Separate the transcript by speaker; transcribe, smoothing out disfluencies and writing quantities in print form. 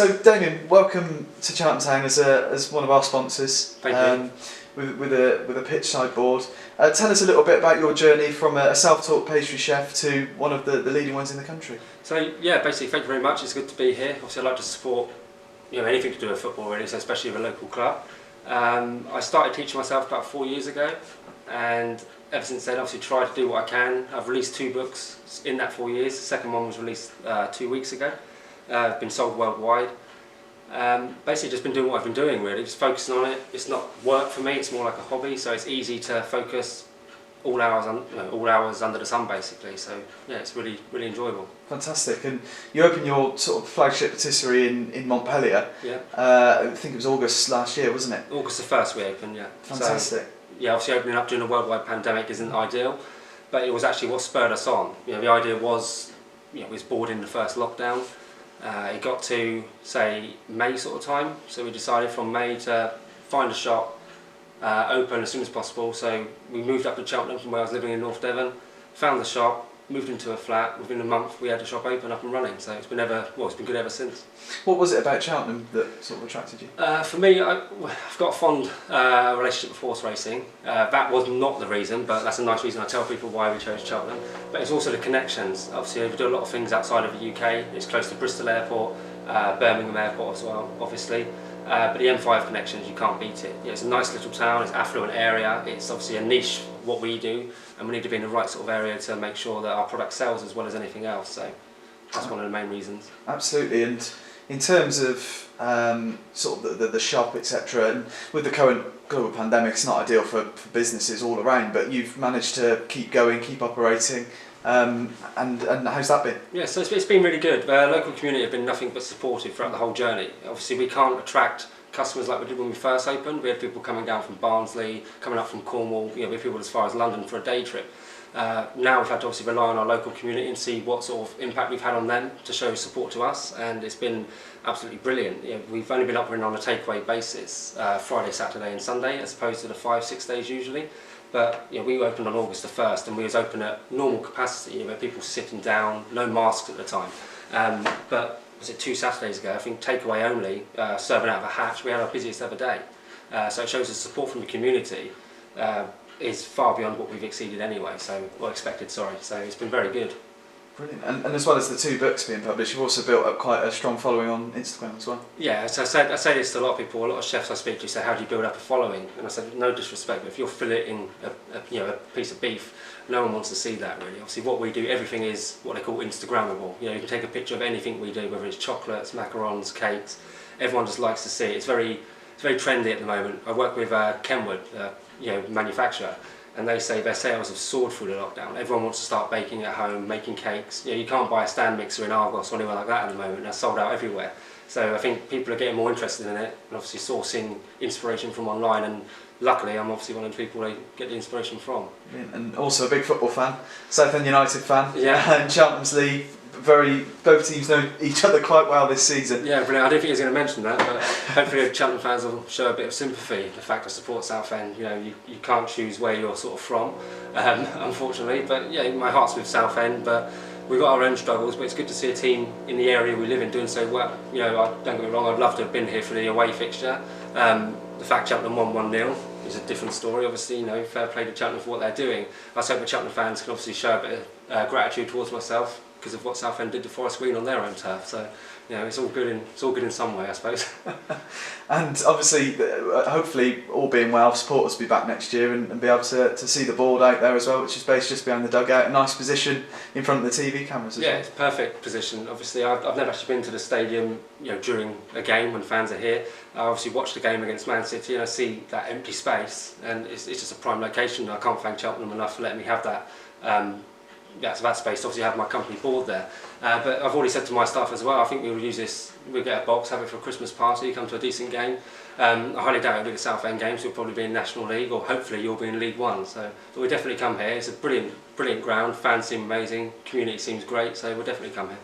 Speaker 1: So Damien, welcome to Cheltenham Town as one of our sponsors.
Speaker 2: Thank you.
Speaker 1: With a pitch side board. Tell us a little bit about your journey from a self-taught pastry chef to one of the leading ones in the country.
Speaker 2: So yeah, basically, thank you very much. It's good to be here. Obviously, I like to support anything to do with football, really, so especially with a local club. I started teaching myself about 4 years ago, and ever since then, obviously, tried to do what I can. I've released 2 books in that 4 years. The second one was released 2 weeks ago. Been sold worldwide. Basically just been doing what I've been doing, really, just focusing on it. It's not work for me, it's more like a hobby, so it's easy to focus all hours under the sun, basically. So yeah, it's really enjoyable.
Speaker 1: Fantastic. And you opened your sort of flagship patisserie in Montpellier.
Speaker 2: Yeah.
Speaker 1: I think it was August last year, wasn't it?
Speaker 2: August the 1st we opened, yeah.
Speaker 1: Fantastic.
Speaker 2: So, yeah, obviously opening up during a worldwide pandemic isn't ideal, but it was actually what spurred us on. The idea was, we was bored in the first lockdown. It got to, say, May sort of time, so we decided from May to find a shop, open as soon as possible. So we moved up to Cheltenham from where I was living in North Devon, found the shop, moved into a flat. Within a month we had the shop open, up and running, so it's been good ever since.
Speaker 1: What was it about Cheltenham that sort of attracted you?
Speaker 2: For me, I've got a fond relationship with horse racing. That was not the reason, but that's a nice reason. I tell people why we chose Cheltenham. But it's also the connections. Obviously, we do a lot of things outside of the UK. It's close to Bristol Airport, Birmingham Airport as well, obviously. But the M5 connections, you can't beat it. It's a nice little town, it's an affluent area, it's obviously a niche, what we do, and we need to be in the right sort of area to make sure that our product sells as well as anything else. So that's one of the main reasons.
Speaker 1: Absolutely. And in terms of sort of the shop, etc., and with the current global pandemic, it's not ideal for businesses all around, but you've managed to keep going, keep operating. And how's that been?
Speaker 2: Yeah, so it's been really good. The local community have been nothing but supportive throughout the whole journey. Obviously, we can't attract customers like we did when we first opened. We had people coming down from Barnsley, coming up from Cornwall. We had people as far as London for a day trip. Now we've had to obviously rely on our local community and see what sort of impact we've had on them to show support to us, and it's been absolutely brilliant. We've only been operating on a takeaway basis, Friday, Saturday and Sunday, as opposed to the 5-6 days usually. But we opened on August the 1st, and we was open at normal capacity, where people sitting down, no masks at the time. But was it 2 Saturdays ago, I think takeaway only, serving out of a hatch, we had our busiest ever day. So it shows the support from the community is far beyond what we've exceeded anyway, expected, sorry. So it's been very good.
Speaker 1: Brilliant. And as well as the 2 books being published, you've also built up quite a strong following on Instagram as well.
Speaker 2: Yeah, so I say this to a lot of people, a lot of chefs I speak to say, how do you build up a following? And I said, no disrespect, but if you're filleting a piece of beef, no one wants to see that, really. Obviously what we do, everything is what they call Instagrammable. You can take a picture of anything we do, whether it's chocolates, macarons, cakes. Everyone just likes to see it. It's very trendy at the moment. I work with Kenwood, manufacturer, and they say their sales have soared through the lockdown. Everyone wants to start baking at home, making cakes. You can't buy a stand mixer in Argos or anywhere like that at the moment. They're sold out everywhere. So I think people are getting more interested in it, and obviously sourcing inspiration from online, and luckily I'm obviously one of the people they get the inspiration from. And
Speaker 1: also a big football fan, Southend United fan,
Speaker 2: yeah.
Speaker 1: And Cheltenham's League. Both teams know each other quite well this season.
Speaker 2: Yeah, brilliant. I didn't think he was going to mention that, but hopefully Cheltenham fans will show a bit of sympathy. The fact I support Southend, you can't choose where you're sort of from, unfortunately. But yeah, my heart's with Southend, but we've got our own struggles. But it's good to see a team in the area we live in doing so well. Don't get me wrong, I'd love to have been here for the away fixture. The fact Cheltenham won 1-0 is a different story, obviously. Fair play to Cheltenham for what they're doing. I was hoping Cheltenham fans can obviously show a bit of gratitude towards myself, because of what Southend did to Forest Green on their own turf. So it's all good in some way, I suppose.
Speaker 1: And obviously, hopefully, all being well, supporters will be back next year and be able to see the board out there as well, which is based just behind the dugout. A nice position in front of the TV cameras as well.
Speaker 2: Yeah, it's a perfect position. Obviously, I've never actually been to the stadium during a game when fans are here. I obviously watched the game against Man City and I see that empty space, and it's just a prime location. I can't thank Cheltenham enough for letting me have that. So that space, obviously I have my company board there, but I've already said to my staff as well, I think we'll use this, we'll get a box, have it for a Christmas party, come to a decent game. I highly doubt it'll be the Southend game, so you'll probably be in National League, or hopefully you'll be in League One, but we'll definitely come here. It's a brilliant ground, fans seem amazing, community seems great, so we'll definitely come here.